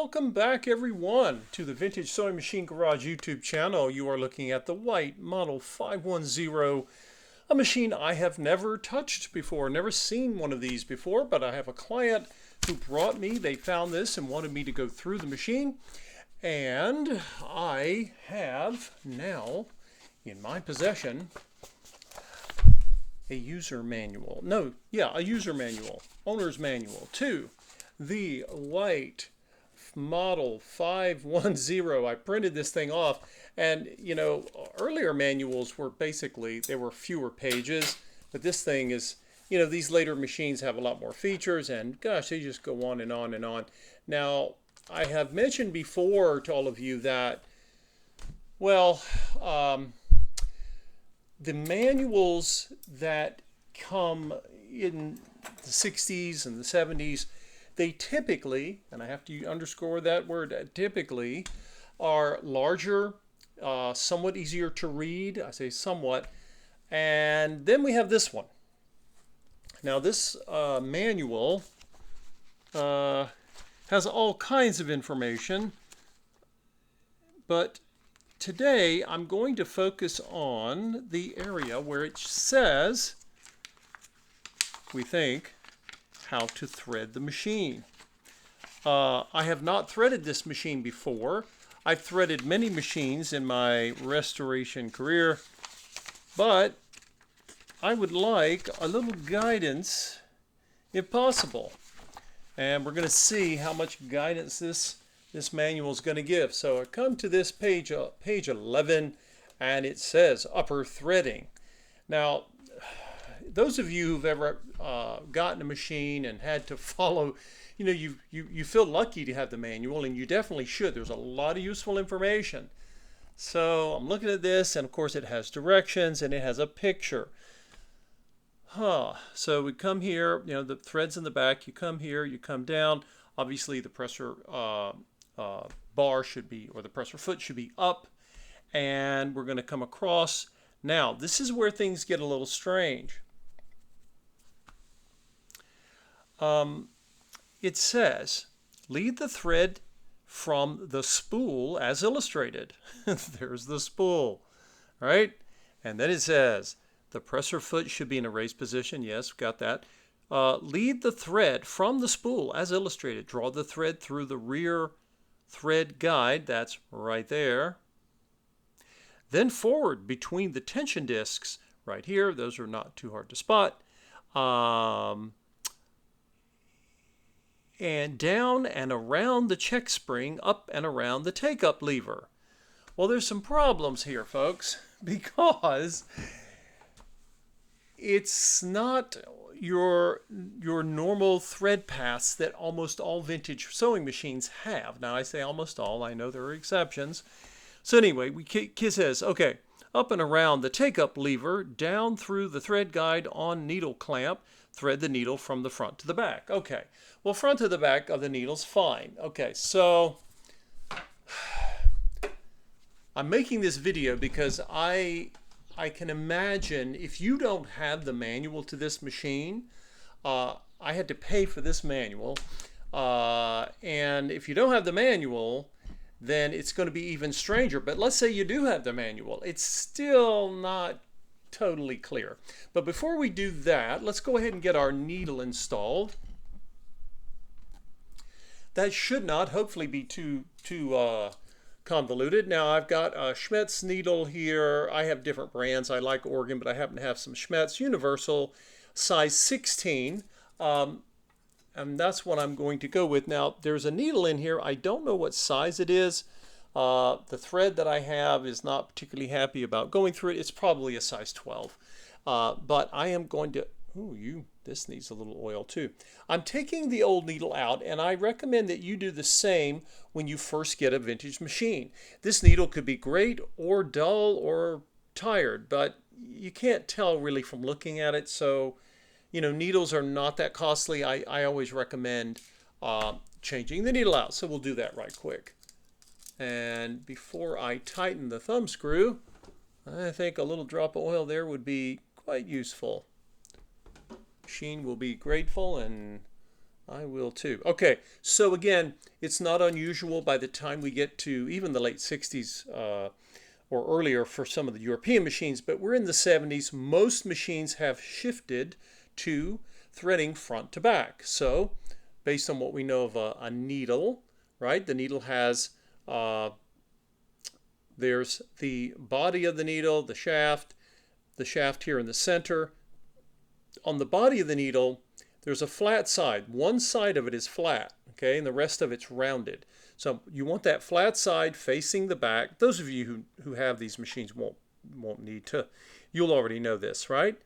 Welcome back everyone to the Vintage Sewing Machine Garage YouTube channel. You are looking at the white Model 510, a machine I have never touched before, never seen one of these before, but I have a client who brought me, they found this and wanted me to go through the machine. And I have now in my possession a user manual. A user manual, owner's manual to the white Model 510. I printed this thing off, and you know, earlier manuals were basically, there were fewer pages, but this thing is, you know, these later machines have a lot more features, and gosh, they just go on and on and on. Now, I have mentioned before to all of you that, well, the manuals that come in the 60s and the 70s, they typically, and I have to underscore that word, typically, are larger, somewhat easier to read. I say somewhat. And then we have this one. Now this manual has all kinds of information, but today I'm going to focus on the area where it says, we think, how to thread the machine. I have not threaded this machine before. I've threaded many machines in my restoration career, but I would like a little guidance if possible. And we're going to see how much guidance this manual is going to give. So I come to this page 11, and it says upper threading. Now, those of you who've ever gotten a machine and had to follow, you know, you feel lucky to have the manual, and you definitely should. There's a lot of useful information. So I'm looking at this, and of course it has directions and it has a picture. So we come here, you know, the threads in the back, you come here, you come down. Obviously the presser bar should be, or the presser foot should be up, and we're going to come across. Now, this is where things get a little strange. It says, lead the thread from the spool as illustrated. There's the spool, right? And then it says, the presser foot should be in a raised position. Yes, got that. Lead the thread from the spool as illustrated. Draw the thread through the rear thread guide. That's right there. Then forward between the tension discs right here. Those are not too hard to spot. And down and around the check spring, up and around the take-up lever. Well, there's some problems here, folks, because it's not your normal thread paths that almost all vintage sewing machines have. Now, I say almost all. I know there are exceptions. So anyway, Kid says, okay, up and around the take-up lever, down through the thread guide on needle clamp, thread the needle from the front to the back. Okay, well, front to the back of the needle's fine. Okay, so I'm making this video because I can imagine if you don't have the manual to this machine, I had to pay for this manual, and if you don't have the manual, then it's going to be even stranger. But let's say you do have the manual. It's still not totally clear. But before we do that, let's go ahead and get our needle installed. That should not, hopefully, be too convoluted. Now, I've got a Schmetz needle here. I have different brands. I like Oregon, but I happen to have some Schmetz Universal size 16. And that's what I'm going to go with. Now, there's a needle in here. I don't know what size it is. The thread that I have is not particularly happy about going through it. It's probably a size 12. But I am going to, this needs a little oil too. I'm taking the old needle out, and I recommend that you do the same when you first get a vintage machine. This needle could be great or dull or tired, but you can't tell really from looking at it. So, you know, needles are not that costly. I always recommend changing the needle out. So we'll do that right quick. And before I tighten the thumb screw, I think a little drop of oil there would be quite useful. Machine will be grateful, and I will too. Okay, so again, it's not unusual by the time we get to even the late 60s or earlier for some of the European machines, but we're in the 70s. Most machines have shifted to threading front to back. So based on what we know of a needle, right? The needle has, there's the body of the needle, the shaft here in the center. On the body of the needle, there's a flat side. One side of it is flat, okay, and the rest of it's rounded. So you want that flat side facing the back. Those of you who have these machines won't need to. You'll already know this, right?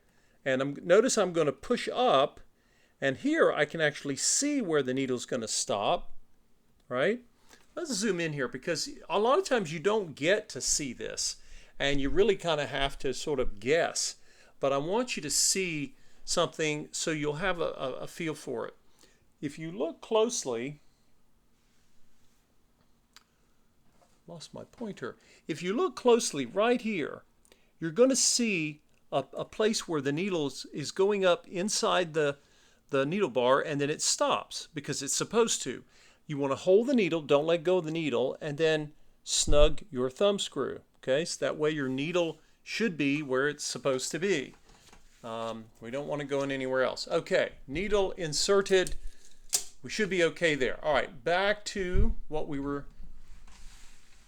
And notice I'm going to push up, and here I can actually see where the needle's going to stop, right? Let's zoom in here because a lot of times you don't get to see this, and you really kind of have to sort of guess. But I want you to see something so you'll have a feel for it. If you look closely, lost my pointer. If you look closely right here, you're going to see a place where the needle is going up inside the needle bar, and then it stops because it's supposed to. You want to hold the needle, don't let go of the needle, and then snug your thumb screw. Okay, so that way your needle should be where it's supposed to be. We don't want to go in anywhere else. Okay, needle inserted. We should be okay there. All right, back to what we were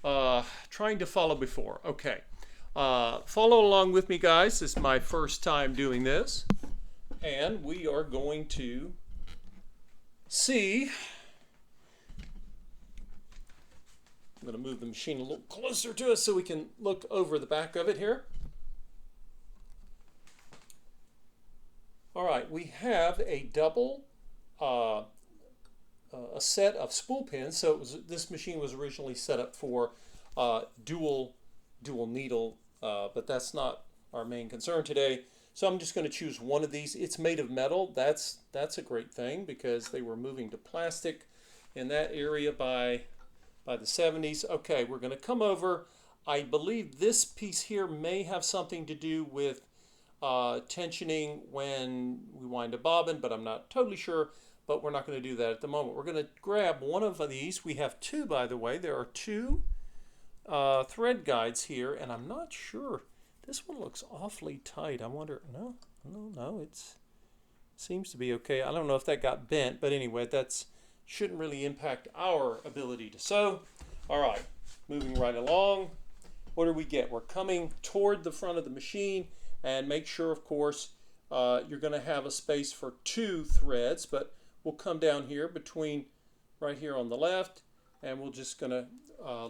trying to follow before. Okay, follow along with me, guys. This is my first time doing this. And we are going to see. I'm going to move the machine a little closer to us so we can look over the back of it here. All right, we have a double, a set of spool pins. So this machine was originally set up for dual needle, but that's not our main concern today. So I'm just going to choose one of these. It's made of metal. That's a great thing because they were moving to plastic in that area by the 70s. Okay, we're going to come over. I believe this piece here may have something to do with tensioning when we wind a bobbin, but I'm not totally sure, but we're not going to do that at the moment. We're going to grab one of these. We have two, by the way. There are two thread guides here, and I'm not sure. This one looks awfully tight. I wonder, no, it seems to be okay. I don't know if that got bent, but anyway, that's shouldn't really impact our ability to sew. All right, moving right along. What do we get? We're coming toward the front of the machine, and make sure, of course, you're going to have a space for two threads, but we'll come down here between right here on the left, and we're just going to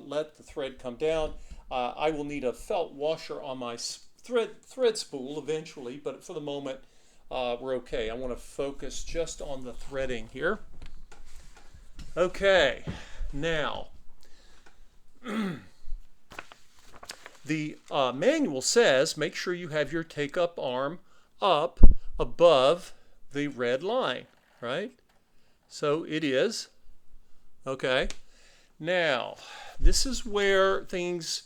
let the thread come down. I will need a felt washer on my thread spool eventually, but for the moment, we're okay. I want to focus just on the threading here. Okay, now, the manual says make sure you have your take-up arm up above the red line, right? So it is. Okay. Now, this is where things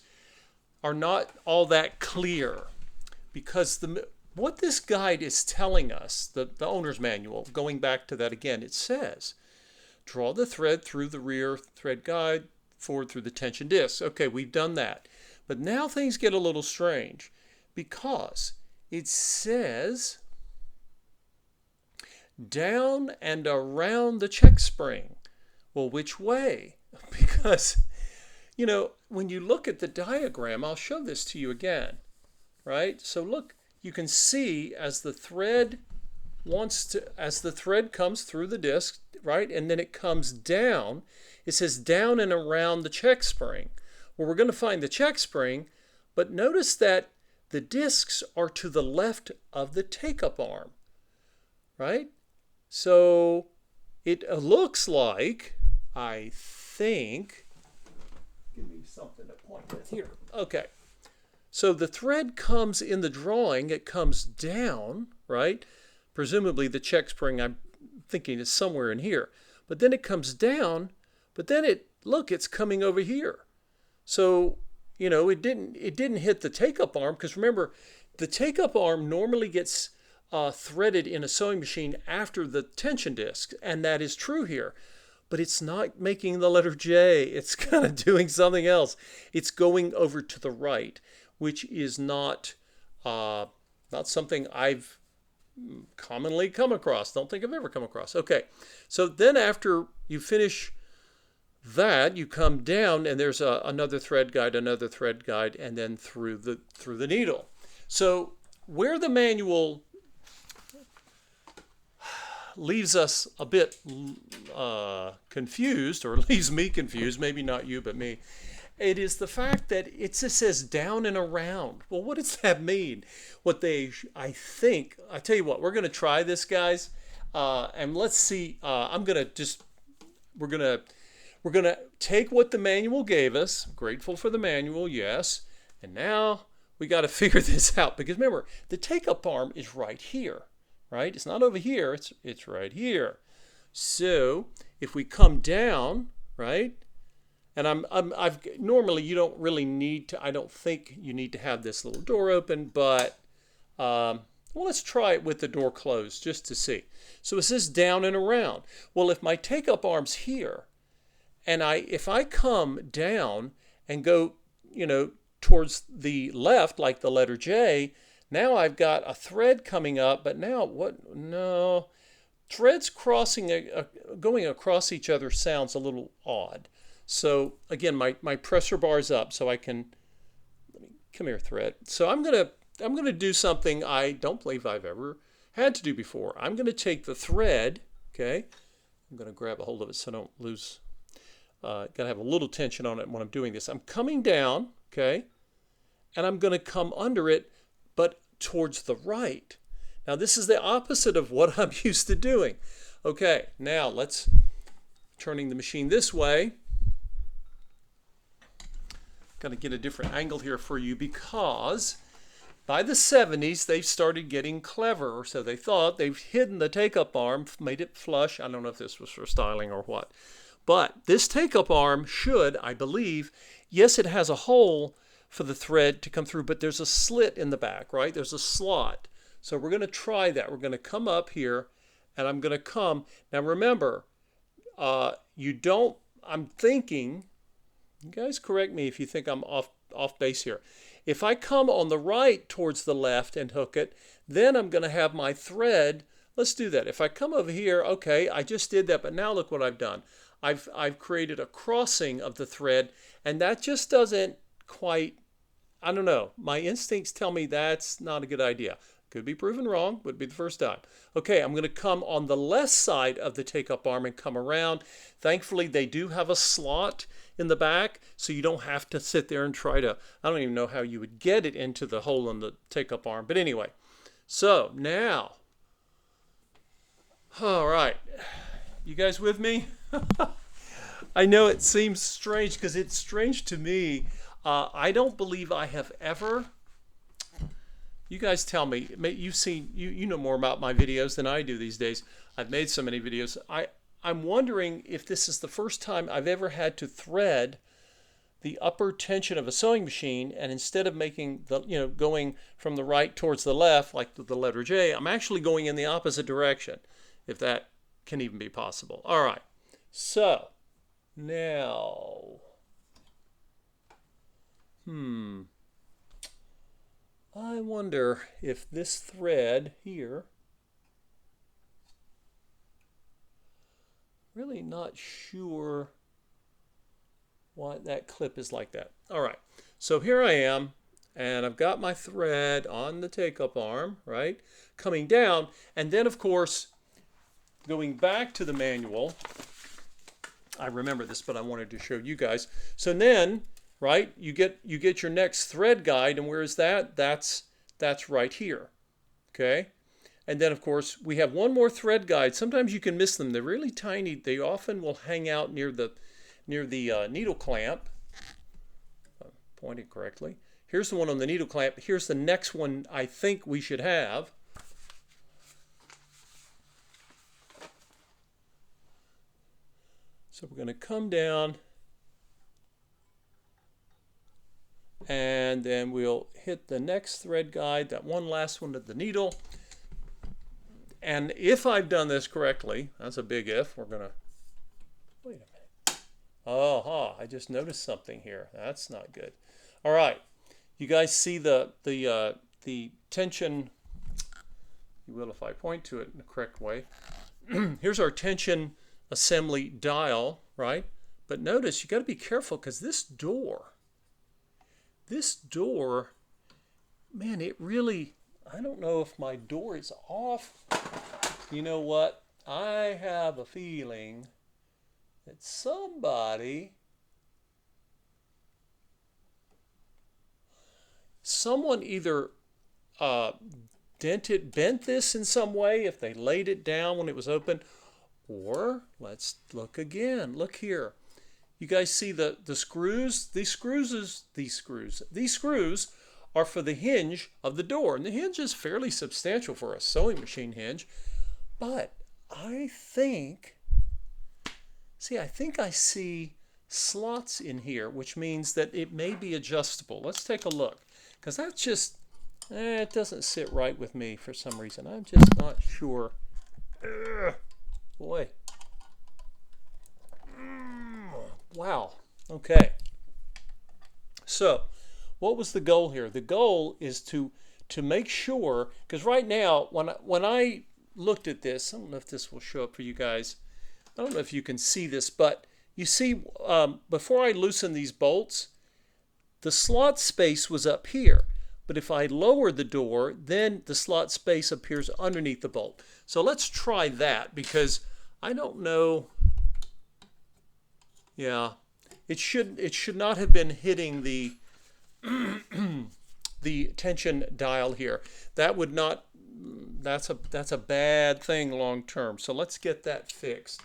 are not all that clear because what this guide is telling us, the owner's manual, going back to that again, it says, draw the thread through the rear thread guide, forward through the tension disc. Okay, we've done that. But now things get a little strange because it says down and around the check spring. Well, which way? Because, you know, when you look at the diagram, I'll show this to you again, right? So look, you can see as the thread comes through the disc, right, and then it comes down, it says down and around the check spring. Well, we're going to find the check spring, but notice that the discs are to the left of the take-up arm, right? So it looks like, I think, give me something to point with here. Okay, so the thread comes in the drawing, it comes down, right? Presumably the check spring, I'm thinking, is somewhere in here. But then it comes down, but then it's coming over here. So, you know, it didn't hit the take-up arm because remember, the take-up arm normally gets threaded in a sewing machine after the tension disc, and that is true here. But it's not making the letter J. It's kind of doing something else. It's going over to the right, which is not something I've commonly come across. Don't think I've ever come across. Okay, so then after you finish that, you come down and there's another thread guide, and then through the needle. So where the manual leaves us a bit confused, or leaves me confused, maybe not you, but me, it is the fact that it just says down and around. Well, what does that mean? I tell you what, we're going to try this, guys, and let's see. We're going to take what the manual gave us. Grateful for the manual, yes. And now we got to figure this out, because remember, the take-up arm is right here. Right? It's not over here, it's right here. So if we come down, right? And normally you don't really need to, I don't think you need to have this little door open, but well, let's try it with the door closed just to see. So it says down and around. Well, if my take-up arm's here, and if I come down and go, towards the left, like the letter J, now I've got a thread coming up, but now what? No. Threads going across each other sounds a little odd. So again, my pressure bar's up, so I can, come here, thread. So I'm gonna do something I don't believe I've ever had to do before. I'm gonna take the thread, okay? I'm gonna grab a hold of it so I don't lose, gotta have a little tension on it when I'm doing this. I'm coming down, okay? And I'm gonna come under it, but towards the right. Now this is the opposite of what I'm used to doing. Okay, now let's turning the machine this way. Got to get a different angle here for you, because by the 70s they've started getting clever, or so they thought. They've hidden the take-up arm, made it flush. I don't know if this was for styling or what. But this take-up arm should, I believe, yes, it has a hole for the thread to come through, but there's a slit in the back, right? There's a slot. So we're going to try that. We're going to come up here, and I'm going to come. Now remember, I'm thinking, you guys correct me if you think I'm off base here. If I come on the right towards the left and hook it, then I'm going to have my thread. Let's do that. If I come over here, okay, I just did that, but now look what I've done. I've created a crossing of the thread, and that just doesn't quite, I don't know. My instincts tell me that's not a good idea. Could be proven wrong, would be the first time. Okay, I'm going to come on the left side of the take-up arm and come around. Thankfully, they do have a slot in the back, so you don't have to sit there and try to, I don't even know how you would get it into the hole in the take-up arm. But anyway, so now, all right, you guys with me? I know it seems strange, because it's strange to me. I don't believe I have ever, you guys tell me, you've seen, you know more about my videos than I do these days. I've made so many videos. I'm wondering if this is the first time I've ever had to thread the upper tension of a sewing machine, and instead of making the, going from the right towards the left, like the letter J, I'm actually going in the opposite direction, if that can even be possible. All right, so now, I wonder if this thread here, really not sure why that clip is like that. All right, so here I am, and I've got my thread on the take-up arm, right, coming down, and then of course, going back to the manual, I remember this, but I wanted to show you guys. So then, right, you get your next thread guide, and where is that? That's right here, okay? And then of course we have one more thread guide. Sometimes you can miss them. They're really tiny. They often will hang out near the needle clamp. Pointing correctly. Here's the one on the needle clamp. Here's the next one I think we should have. So we're going to come down, and then we'll hit the next thread guide, that one last one at the needle. And if I've done this correctly, that's a big if, we're going to, wait a minute. Oh, I just noticed something here. That's not good. All right. You guys see the tension, you will if I point to it in the correct way. Here's our tension assembly dial, right? But notice you got to be careful because this door, man, it really, I don't know if my door is off. You know what? I have a feeling that someone either bent this in some way if they laid it down when it was open, or let's look again. Look here. You guys see the screws? These screws are for the hinge of the door. And the hinge is fairly substantial for a sewing machine hinge. But I think I see slots in here, which means that it may be adjustable. Let's take a look. Because that's just, it doesn't sit right with me for some reason. I'm just not sure. Ugh, boy. Wow. Okay. So, what was the goal here? The goal is to make sure, because right now, when I looked at this, I don't know if this will show up for you guys. I don't know if you can see this, but you see, before I loosen these bolts, the slot space was up here. But if I lower the door, then the slot space appears underneath the bolt. So let's try that, because I don't know. Yeah, it should not have been hitting the the tension dial here. That would not. That's a bad thing long term. So let's get that fixed.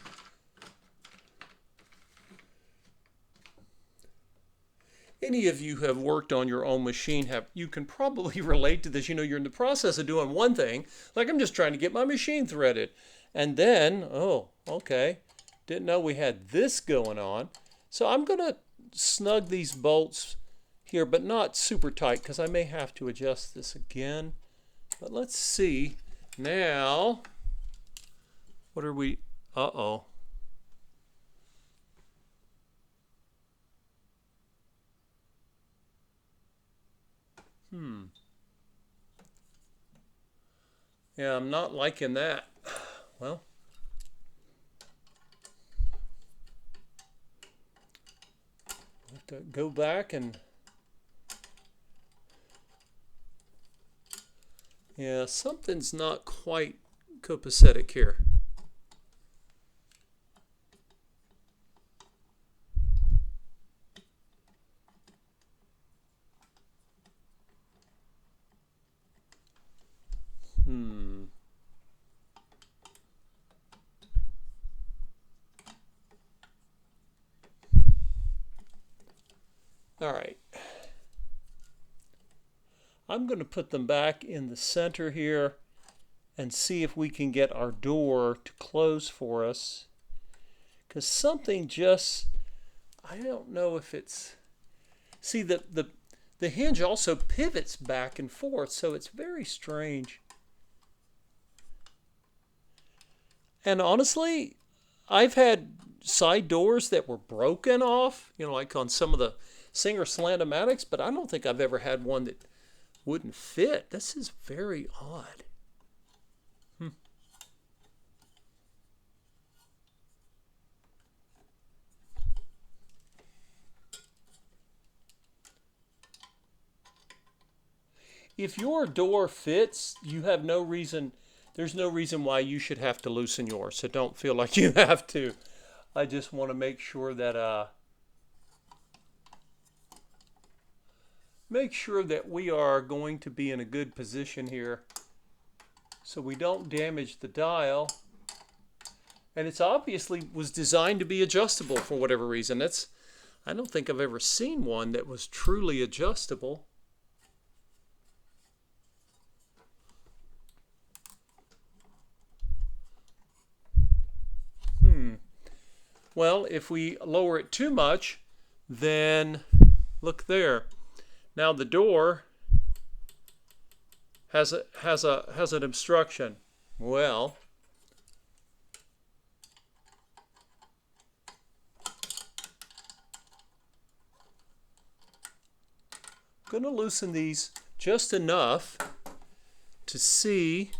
Any of you who have worked on your own machine you can probably relate to this. You know, you're in the process of doing one thing, like I'm just trying to get my machine threaded, and then, oh, okay, didn't know we had this going on. So I'm going to snug these bolts here, but not super tight, because I may have to adjust this again. But let's see. Now, what are we? Uh-oh. Yeah, I'm not liking that. Well, we'll have to go back and, yeah, something's not quite copacetic here. All right. I'm going to put them back in the center here and see if we can get our door to close for us. Because something just, I don't know if it's, see the hinge also pivots back and forth, so it's very strange. And honestly, I've had side doors that were broken off, you know, like on some of the Singer Slant-O-Matics, but I don't think I've ever had one that wouldn't fit. This is very odd. If your door fits, you have no reason, there's no reason why you should have to loosen yours, so don't feel like you have to. I just want to make sure that we are going to be in a good position here so we don't damage the dial. And it's obviously was designed to be adjustable for whatever reason. I don't think I've ever seen one that was truly adjustable. Well, if we lower it too much, then look there. Now the door has an obstruction. Well, I'm going to loosen these just enough to see.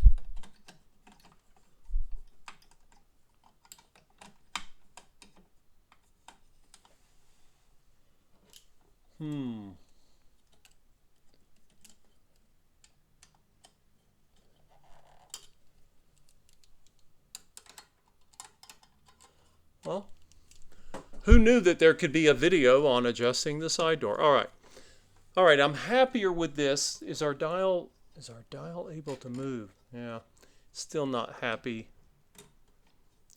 Well, who knew that there could be a video on adjusting the side door? All right. All right, I'm happier with this. Is our dial able to move? Yeah. Still not happy.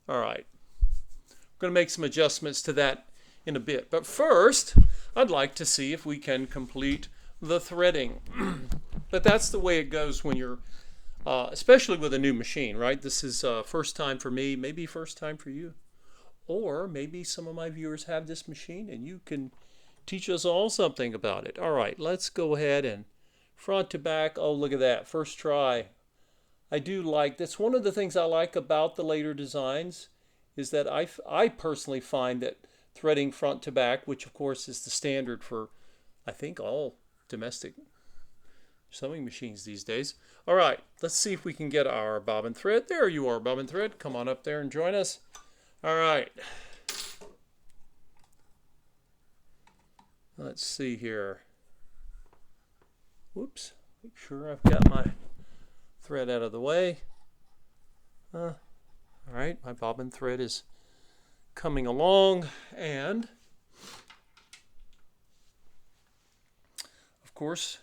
All right. I'm going to make some adjustments to that in a bit. But first, I'd like to see if we can complete the threading. But that's the way it goes when you're, especially with a new machine, right? This is first time for me, maybe first time for you. Or maybe some of my viewers have this machine and you can teach us all something about it. All right, let's go ahead and front to back. Oh, look at that, first try. I do like, that's one of the things I like about the later designs, is that I personally find that threading front to back, which of course is the standard for, I think, all domestic sewing machines these days. All right, let's see if we can get our bobbin thread. There you are, bobbin thread. Come on up there and join us. All right. Let's see here. Whoops. Make sure I've got my thread out of the way. All right, my bobbin thread is coming along, and of course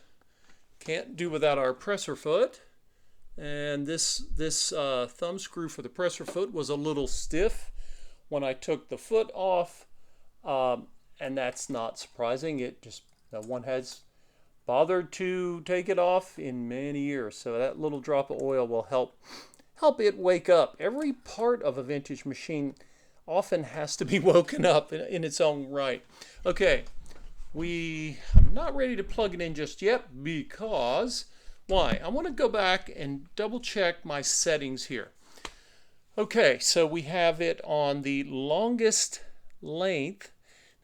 can't do without our presser foot. And this thumb screw for the presser foot was a little stiff when I took the foot off, and that's not surprising. It just, no one has bothered to take it off in many years, so that little drop of oil will help it wake up. Every part of a vintage machine often has to be woken up in its own right. Okay, I'm not ready to plug it in just yet because, why? I want to go back and double check my settings here. Okay, so we have it on the longest length.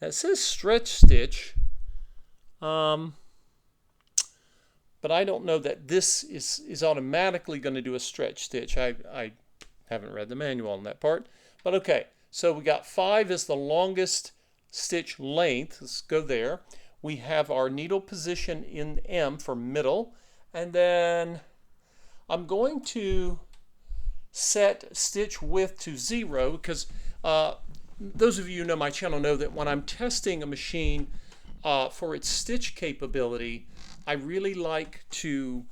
Now it says stretch stitch, but I don't know that this is automatically going to do a stretch stitch. I haven't read the manual on that part. But okay, so we got 5 as the longest stitch length. Let's go there. We have our needle position in M for middle. And then I'm going to set stitch width to 0 because those of you who know my channel know that when I'm testing a machine for its stitch capability, I really like to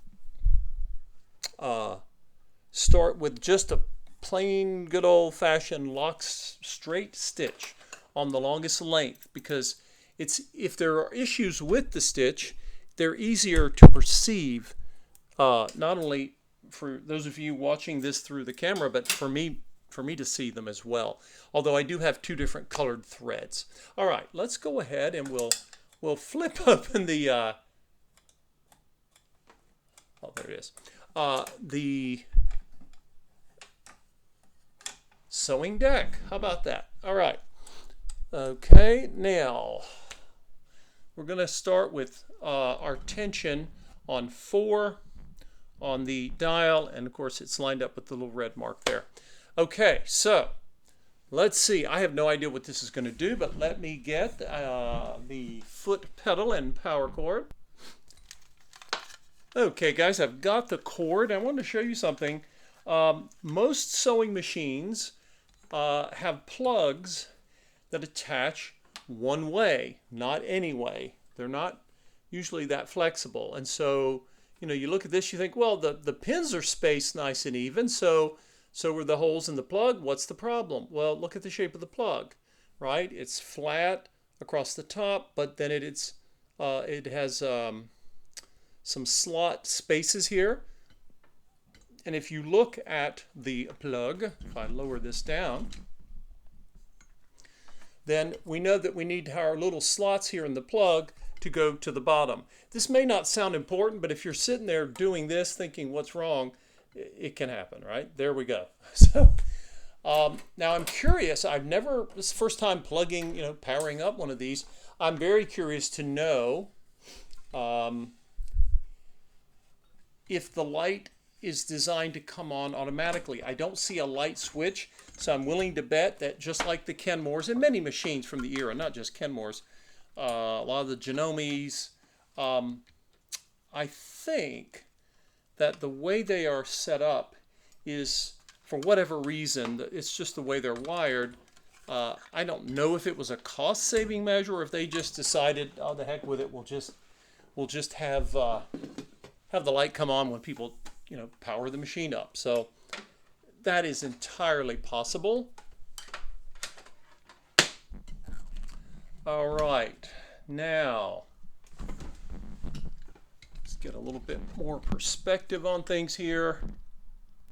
start with just a plain good old-fashioned lock straight stitch on the longest length, because if there are issues with the stitch, they're easier to perceive, not only for those of you watching this through the camera, but for me to see them as well. Although I do have 2 different colored threads. All right, let's go ahead and we'll flip open the oh, there it is. The sewing deck. How about that? All right. Okay, now we're going to start with our tension on 4 on the dial, and of course it's lined up with the little red mark there. Okay, so let's see. I have no idea what this is going to do, but let me get the foot pedal and power cord. Okay, guys, I've got the cord. I want to show you something. Most sewing machines have plugs that attach one way, not any way. They're not usually that flexible. And so, you know, you look at this, you think, well, the pins are spaced nice and even, so are the holes in the plug. What's the problem? Well, look at the shape of the plug, right? It's flat across the top, but then it has some slot spaces here. And if you look at the plug, if I lower this down, then we know that we need our little slots here in the plug to go to the bottom. This may not sound important, but if you're sitting there doing this thinking what's wrong, it can happen, right? There we go. So now I'm curious. This is the first time plugging, powering up one of these. I'm very curious to know if the light is designed to come on automatically. I don't see a light switch, so I'm willing to bet that just like the Kenmores and many machines from the era, not just Kenmores, a lot of the Genomes, I think that the way they are set up is, for whatever reason, it's just the way they're wired. I don't know if it was a cost-saving measure or if they just decided, oh, the heck with it, we'll just have the light come on when people, power the machine up. So that is entirely possible. All right, now let's get a little bit more perspective on things here.